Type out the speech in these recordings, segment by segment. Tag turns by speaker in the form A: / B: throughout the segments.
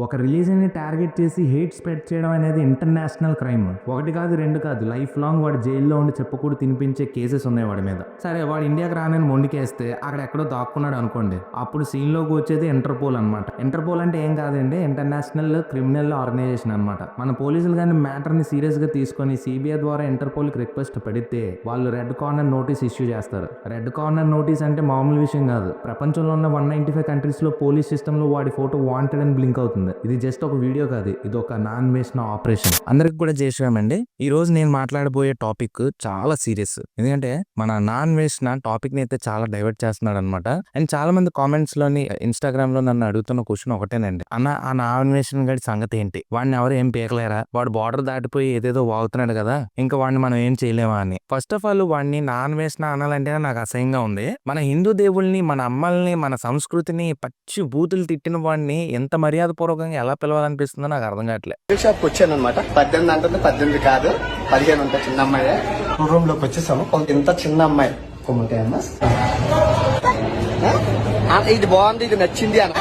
A: ఒక రిలీజియన్ని టార్గెట్ చేసి hate spread చేయడం అనేది ఇంటర్నేషనల్ క్రైమ్. ఒకటి కాదు, రెండు కాదు, లైఫ్ లాంగ్ వాడు జైల్లో ఉండి చెప్పకూడదు తినిపించే కేసెస్ ఉన్నాయి వాడి మీద. సరే, వాడు ఇండియాకి రానని మొండికేస్తే అక్కడ ఎక్కడో దాక్కున్నాడు అనుకోండి, అప్పుడు సీన్లోకి వచ్చేది ఇంటర్పోల్ అనమాట. ఇంటర్పోల్ అంటే ఏం కాదండి, ఇంటర్నేషనల్ క్రిమినల్ ఆర్గనైజేషన్ అనమాట. మన పోలీసులు కానీ మ్యాటర్ని సీరియస్గా తీసుకొని సిబిఐ ద్వారా ఇంటర్పోల్కి రిక్వెస్ట్ పెడితే వాళ్ళు రెడ్ కార్నర్ నోటీస్ ఇష్యూ చేస్తారు. రెడ్ కార్నర్ నోటీస్ అంటే మామూలు విషయం కాదు. ప్రపంచంలో ఉన్న 195 కంట్రీస్లో పోలీస్ సిస్టంలో వాడి ఫోటో వాంటెడ్ అని బ్లింక్ అవుతుంది. ఇది జస్ట్ ఒక వీడియో కాదు, ఇది ఒక నాన్ వేసిన ఆపరేషన్. అందరికి కూడా చేసామండి. ఈ రోజు నేను మాట్లాడబోయే టాపిక్ చాలా సీరియస్. ఎందుకంటే మన నాన్ వేసిన టాపిక్ ని అయితే చాలా డైవర్ట్ చేస్తున్నాడు అనమాట. అండ్ చాలా మంది కామెంట్స్ లోని ఇన్స్టాగ్రామ్ లో నన్ను అడుగుతున్న క్వశ్చన్ ఒకటేనండి, అన్న ఆ నాన్ వేసిన గడి సంగతి ఏంటి? వాడిని ఎవరు ఏం పీకలేరా? వాడు బార్డర్ దాటిపోయి ఏదేదో వాగుతున్నాడు కదా, ఇంకా వాడిని మనం ఏం చేయలేమా అని. ఫస్ట్ ఆఫ్ ఆల్ వాడిని నాన్ వేసిన అనాలంటే నాకు అసహ్యంగా ఉంది. మన హిందూ దేవుల్ని, మన అమ్మల్ని, మన సంస్కృతిని పచ్చి బూతులు తిట్టిన వాడిని ఎంత మర్యాద పూర్వకంగా ఎలా పిలవాలనిపిస్తుందో నాకు అర్థం కావట్లేదు.
B: షాప్కి వచ్చాను అనమాట. 18 అంటుంది, 18 కాదు 15 అంత చిన్న అమ్మాయి. రూమ్ లోకి వచ్చేసాము. ఇంత చిన్న అమ్మాయి కొమ్మకాయమ్మ, ఇది బాగుంది, ఇది నచ్చింది అన్న.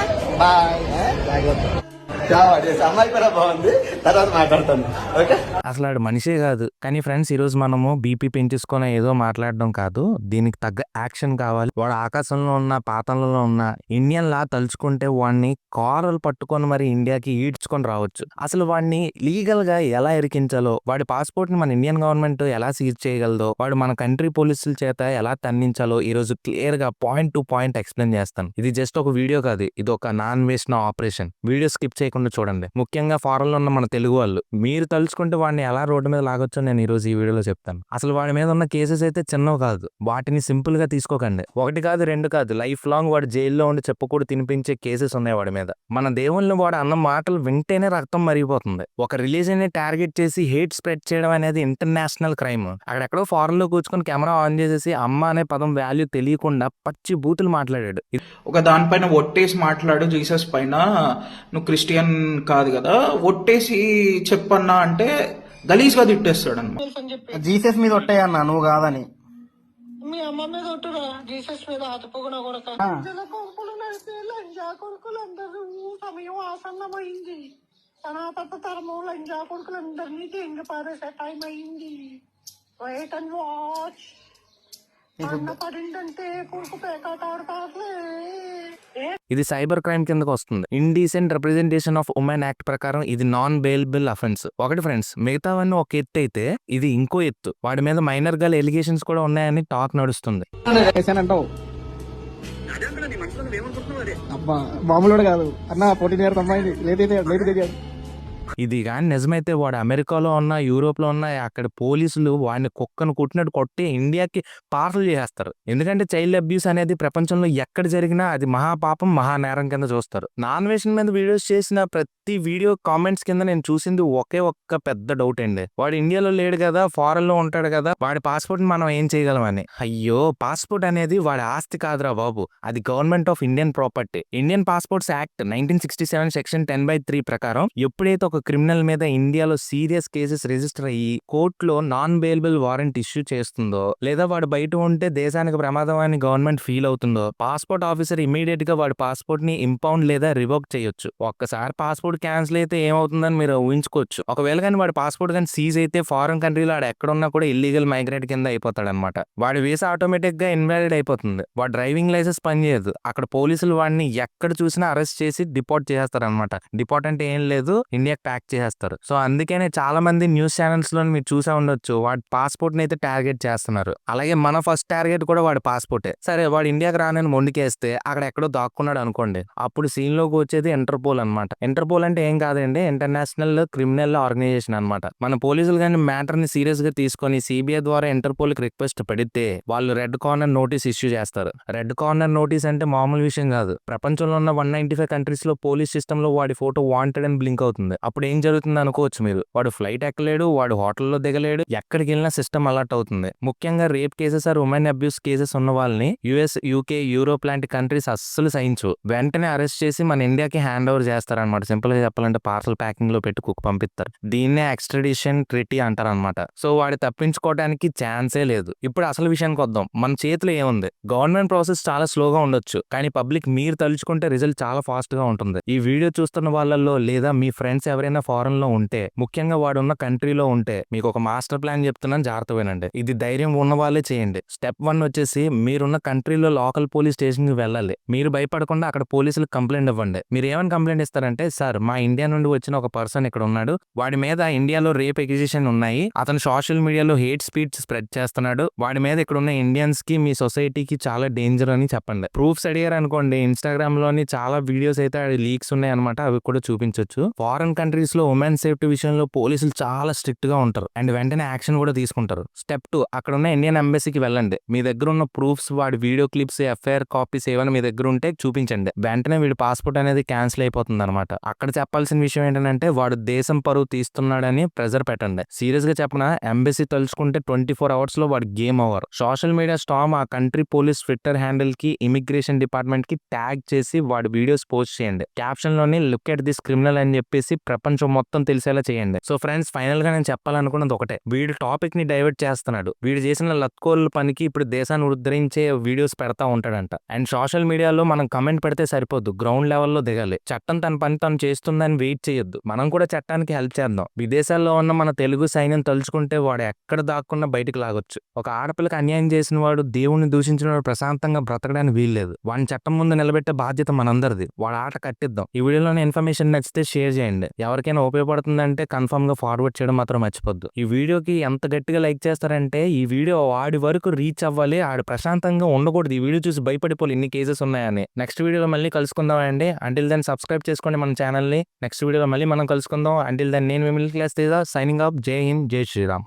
B: అమ్మాయి కూడా బాగుంది, తర్వాత మాట్లాడతాను. ఓకే,
A: అసలు ఆడు మనిషే కాదు. కానీ ఫ్రెండ్స్, ఈరోజు మనము బీపీ పెంచేసుకొని ఏదో మాట్లాడడం కాదు, దీనికి తగ్గ యాక్షన్ కావాలి. వాడు ఆకాశంలో ఉన్న, పాతంలో ఉన్న ఇండియన్ లా తలుచుకుంటే వాడిని కారలు పట్టుకొని మరి ఇండియాకి ఈడ్చుకొని రావచ్చు. అసలు వాడిని లీగల్ గా ఎలా ఇరికించాలో, వాడి పాస్పోర్ట్ ని మన ఇండియన్ గవర్నమెంట్ ఎలా సీజ్ చేయగలదో, వాడు మన కంట్రీ పోలీసుల చేత ఎలా తన్నించాలో ఈ రోజు క్లియర్ గా పాయింట్ టు పాయింట్ ఎక్స్ప్లెయిన్ చేస్తాను. ఇది జస్ట్ ఒక వీడియో కాదు, ఇది ఒక నాన్ వేసిన ఆపరేషన్. వీడియో స్కిప్ చేయకుండా చూడండి. ముఖ్యంగా ఫారెన్ లో ఉన్న మన తెలుగు వాళ్ళు, మీరు తలుచుకుంటే వాడిని ఎలా రోడ్డు మీద లాగొచ్చో నేను ఈ రోజు ఈ వీడియోలో చెప్తాను. అసలు వాడి మీద ఉన్న కేసెస్ అయితే చిన్నవి కాదు, వాటిని సింపుల్ గా తీసుకోకండి. ఒకటి కాదు, రెండు కాదు, లైఫ్ లాంగ్ వాడు జైల్లో ఉండి చెప్పకూడదు తినిపించే కేసెస్ ఉన్నాయి వాడి మీద. మన దేవుళ్ళని వాడు అన్న మాటలు వింటేనే రక్తం మరిగిపోతుంది. ఒక రిలీజియన్ ని టార్గెట్ చేసి హేట్ స్ప్రెడ్ చేయడం అనేది ఇంటర్నేషనల్ క్రైమ్. అక్కడెక్కడో ఫారెన్ లో కూర్చుకొని కెమెరా ఆన్ చేసేసి అమ్మ అనే పదం వాల్యూ తెలియకుండా పచ్చి బూతులు మాట్లాడాడు.
C: ఒక దానిపైన ఒట్టేసి మాట్లాడు, జీసస్ పైన నువ్వు క్రిస్టియన్ కాదు కదా, ఒట్టేసి చెప్పన్నా అంటే గలీజ్ గా తిట్టేస్తాడు అన్నమాట.
B: జీసస్ మీద ఒట్టేయన్నా, నువ్వు కాదని.
D: మీ అమ్మ మీద ఒట్టురా, జీసస్ మీద ఆతుపోకున్నా కొడుక. కొడుకులు నడిపే లంజా కొడుకులందరూ సమయం ఆసన్నమైంది. సనాతన తరము లంజా కొడుకులందరినీ తెంగి పారేసే టైం అయింది. Wait and watch. అన్న పడిందంటే కొడుకు పేకాట ఆడతారులే.
A: ఇది సైబర్ క్రైమ్ కిందకు వస్తుంది. Indecent representation of women act ప్రకారం ఇది నాన్ బెయిలబుల్ అఫెన్స్. ఒకటి ఫ్రెండ్స్, మిగతావన్నీ ఒక ఎత్తు అయితే ఇది ఇంకో ఎత్తు. వాడి మీద మైనర్ గా ఎలిగేషన్స్ కూడా ఉన్నాయని టాక్ నడుస్తుంది.
B: మామూలు కాదు అన్న, 14 years అమ్మాయి లేదు.
A: ఇది కానీ నిజమైతే వాడు అమెరికాలో ఉన్న, యూరోప్ లో ఉన్న అక్కడ పోలీసులు వాడిని కుక్కను కుట్టినట్టు కొట్టి ఇండియాకి పార్సల్ చేస్తారు. ఎందుకంటే చైల్డ్ అబ్యూస్ అనేది ప్రపంచంలో ఎక్కడ జరిగినా అది మహాపాపం, మహానేరం కింద చూస్తారు. నాన్ వేషన్ మీద వీడియోస్ చేసిన ప్రతి వీడియో కామెంట్స్ కింద నేను చూసింది ఒకే ఒక్క పెద్ద డౌట్ అండి, వాడు ఇండియాలో లేడు కదా, ఫారెన్ లో ఉంటాడు కదా, వాడి పాస్పోర్ట్ మనం ఏం చేయగలమని. అయ్యో, పాస్పోర్ట్ అనేది వాడి ఆస్తి కాదురా బాబు, అది government of Indian property. Indian passports act 1967 section 10/3 ప్రకారం ఎప్పుడైతే ఒక క్రిమినల్ మీద ఇండియాలో సీరియస్ కేసెస్ రిజిస్టర్ అయ్యి కోర్టులో నాన్ బెయిలబుల్ వారెంట్ ఇష్యూ చేస్తుందో, లేదా వాడు బయట ఉంటే దేశానికి ప్రమాదం అని గవర్నమెంట్ ఫీల్ అవుతుందో, పాస్పోర్ట్ ఆఫీసర్ ఇమీడియట్ గా వాడి పాస్పోర్ట్ ని ఇంపౌండ్ లేదా రివోక్ చేయొచ్చు. ఒక్కసారి పాస్పోర్ట్ క్యాన్సిల్ అయితే ఏమవుతుందని మీరు ఊహించుకోవచ్చు. ఒకవేళ కానీ వాడి పాస్పోర్ట్ కానీ సీజ్ అయితే ఫారెన్ కంట్రీలో వాడు ఎక్కడున్నా కూడా ఇల్లీగల్ మైగ్రేట్ కింద అయిపోతాడు అనమాట. వాడి వీసా ఆటోమేటిక్ గా ఇన్వాలిడ్ అయిపోతుంది. వాడి డ్రైవింగ్ లైసెన్స్ పనిచేయదు. అక్కడ పోలీసులు వాడిని ఎక్కడ చూసినా అరెస్ట్ చేసి డిపోర్ట్ చేస్తారు అనమాట. డిపోర్ట్ అంటే ఏం లేదు, ఇండియాకి ప్యాక్ చేసేస్తారు. సో అందుకనే చాలా మంది న్యూస్ ఛానల్స్ లో మీరు చూసే ఉండొచ్చు, వాడి పాస్పోర్ట్ ని అయితే టార్గెట్ చేస్తున్నారు. అలాగే మన ఫస్ట్ టార్గెట్ కూడా వాడి పాస్పోర్టే. సరే, వాడు ఇండియాకి రానని మొండికేస్తే అక్కడ ఎక్కడో దాక్కున్నాడు అనుకోండి, అప్పుడు సీన్ లోకి వచ్చేది ఇంటర్పోల్ అనమాట. ఇంటర్పోల్ అంటే ఏం కాదండి, ఇంటర్నేషనల్ క్రిమినల్ ఆర్గనైజేషన్ అనమాట. మన పోలీసులు కానీ మ్యాటర్ ని సీరియస్ గా తీసుకొని సిబిఐ ద్వారా ఇంటర్పోల్ కి రిక్వెస్ట్ పెడితే వాళ్ళు రెడ్ కార్నర్ నోటీస్ ఇష్యూ చేస్తారు. రెడ్ కార్నర్ నోటీస్ అంటే మామూలు విషయం కాదు. ప్రపంచంలో ఉన్న 195 కంట్రీస్ లో పోలీస్ సిస్టమ్ లో వాడి ఫోటో వాంటెడ్ అని బ్లింక్ అవుతుంది. అప్పుడు అప్పుడు ఏం జరుగుతుంది అనుకోవచ్చు మీరు. వాడు ఫ్లైట్ ఎక్కలేడు, వాడు హోటల్లో దిగలేడు, ఎక్కడికి వెళ్ళినా సిస్టమ్ అలర్ట్ అవుతుంది. ముఖ్యంగా rape cases or women abuse cases ఉన్న వాళ్ళని యుఎస్, యూకే, యూరోప్ లాంటి కంట్రీస్ అస్సలు సహించు. వెంటనే అరెస్ట్ చేసి మన ఇండియాకి హ్యాండ్ ఓవర్ చేస్తారనమాట. సింపుల్ గా చెప్పాలంటే పార్సల్ ప్యాకింగ్ లో పెట్టి పంపిస్తారు. దీన్నే ఎక్స్ట్రాడిషన్ ట్రీటీ అంటారనమాట. సో వాడు తప్పించుకోవడానికి ఛాన్సే లేదు. ఇప్పుడు అసలు విషయానికి వద్దాం. మన చేతిలో ఏముంది? గవర్నమెంట్ ప్రాసెస్ చాలా స్లోగా ఉండొచ్చు, కానీ పబ్లిక్ మీరు తలుచుకుంటే రిజల్ట్ చాలా ఫాస్ట్ గా ఉంటుంది. ఈ వీడియో చూస్తున్న వాళ్ళల్లో లేదా మీ ఫ్రెండ్స్ ఎవరైనా ఫారెన్ లో ఉంటే, ముఖ్యంగా వాడున్న కంట్రీలో ఉంటే మీకు ఒక మాస్టర్ ప్లాన్ చెప్తున్నాను, జాగ్రత్త వినండి. ఇది ధైర్యం ఉన్న వాళ్ళే చేయండి. స్టెప్ 1 వచ్చేసి మీరున్న కంట్రీలో లోకల్ పోలీస్ స్టేషన్ కి వెళ్ళాలి. మీరు భయపడకుండా అక్కడ పోలీసులకు కంప్లైంట్ ఇవ్వండి. మీరు ఏమని కంప్లైంట్ ఇస్తారంటే, సార్ మా ఇండియా నుండి వచ్చిన ఒక పర్సన్ ఇక్కడ ఉన్నాడు, వాడి మీద ఇండియాలో రేప్ ఎక్యూజేషన్ ఉన్నాయి, అతను సోషల్ మీడియాలో హేట్ స్పీచ్ స్ప్రెడ్ చేస్తున్నాడు, వాడి మీద ఇక్కడ ఉన్న ఇండియన్స్ కి మీ సొసైటీకి చాలా డేంజర్ అని చెప్పండి. ప్రూఫ్స్ అడిగారు అనుకోండి, ఇన్స్టాగ్రామ్ లోని చాలా వీడియోస్ అయితే లీక్స్ ఉన్నాయి అనమాట, అవి కూడా చూపించొచ్చు. ఫారెన్ కంట్రీస్ లో ఉమెన్ సేఫ్టీ విషయంలో పోలీసులు చాలా స్ట్రిక్ట్ గా ఉంటారు అండ్ వెంటనే యాక్షన్ కూడా తీసుకుంటారు. స్టెప్ 2, అక్కడ ఉన్న ఇండియన్ ఎంబసీకి వెళ్ళండి. మీ దగ్గర ఉన్న ప్రూఫ్స్, వాడి వీడియో క్లిప్స్, ఎఫ్ఐఆర్ కాపీస్ ఏమైనా మీ దగ్గర ఉంటే చూపించండి. వెంటనే వీడి పాస్పోర్ట్ అనేది క్యాన్సిల్ అయిపోతుంది అనమాట. అక్కడ చెప్పాల్సిన విషయం ఏంటంటే, వాడు దేశం పరువు తీస్తున్నాడని ప్రెజర్ పెట్టండి. సీరియస్ గా చెప్పిన ఎంబసీ తలుచుకుంటే 24 hours లో వాడి game over. Social media storm ఆ కంట్రీ పోలీస్ ట్విట్టర్ హ్యాండిల్ కి, ఇమిగ్రేషన్ డిపార్ట్మెంట్ కి ట్యాగ్ చేసి వాడి వీడియోస్ పోస్ట్ చేయండి. క్యాప్షన్ లోని లుక్ ఎట్ దిస్ క్రిమినల్ అని చెప్పేసి ప్రపంచం మొత్తం తెలిసేలా చేయండి. సో ఫ్రెండ్స్, ఫైనల్ గా నేను చెప్పాలనుకున్నది ఒకటే, వీడు టాపిక్ ని డైవర్ట్ చేస్తున్నాడు. వీడు చేసిన లత్కోల్ పనికి ఇప్పుడు దేశాన్ని ఉద్ధరించే వీడియోస్ పెడతా ఉంటాడంట. అండ్ సోషల్ మీడియాలో మనం కమెంట్ పెడితే సరిపోద్దు, గ్రౌండ్ లెవెల్లో దిగాలి. చట్టం తన పని తను చేస్తుందని వెయిట్ చేయొద్దు. మనం కూడా చట్టానికి హెల్ప్ చేద్దాం. విదేశాల్లో ఉన్న మన తెలుగు సైన్యం తలుచుకుంటే వాడు ఎక్కడ దాక్కున్నా బయటకు లాగొచ్చు. ఒక ఆడపిల్లకి అన్యాయం చేసిన వాడు, దేవుణ్ణి దూషించిన వాడు ప్రశాంతంగా బ్రతకడానికి వీల్లేదు. వాడిని చట్టం ముందు నిలబెట్టే బాధ్యత మనందరిది. వాడు ఆట కట్టిద్దాం. ఈ వీడియోలోని ఇన్ఫర్మేషన్ నచ్చితే షేర్ చేయండి. ఎవరికైనా ఉపయోగపడుతుందంటే కన్ఫర్మ్ గా ఫార్వర్డ్ చేయడం మాత్రం మర్చిపోద్దు. ఈ వీడియోకి ఎంత గట్టిగా లైక్ చేస్తారంటే, ఈ వీడియో వాడి వరకు రీచ్ అవ్వాలి. ఆడు ప్రశాంతంగా ఉండకూడదు, ఈ వీడియో చూసి భయపడిపోయి ఇన్ని కేసెస్ ఉన్నాయని. నెక్స్ట్ వీడియోలో మళ్ళీ కలుసుకుందాం అండి. అంటిల్ దెన్ సబ్స్క్రైబ్ చేసుకోండి మన ఛానల్ ని. నెక్స్ట్ వీడియోలో మళ్ళీ మనం కలుసుకుందాం. అంటిల్ దెన్ నేను మిమ్మల్ని క్లాస్ తేజ సైనింగ్ ఆఫ్. జై హింద్, జై శ్రీరామ్.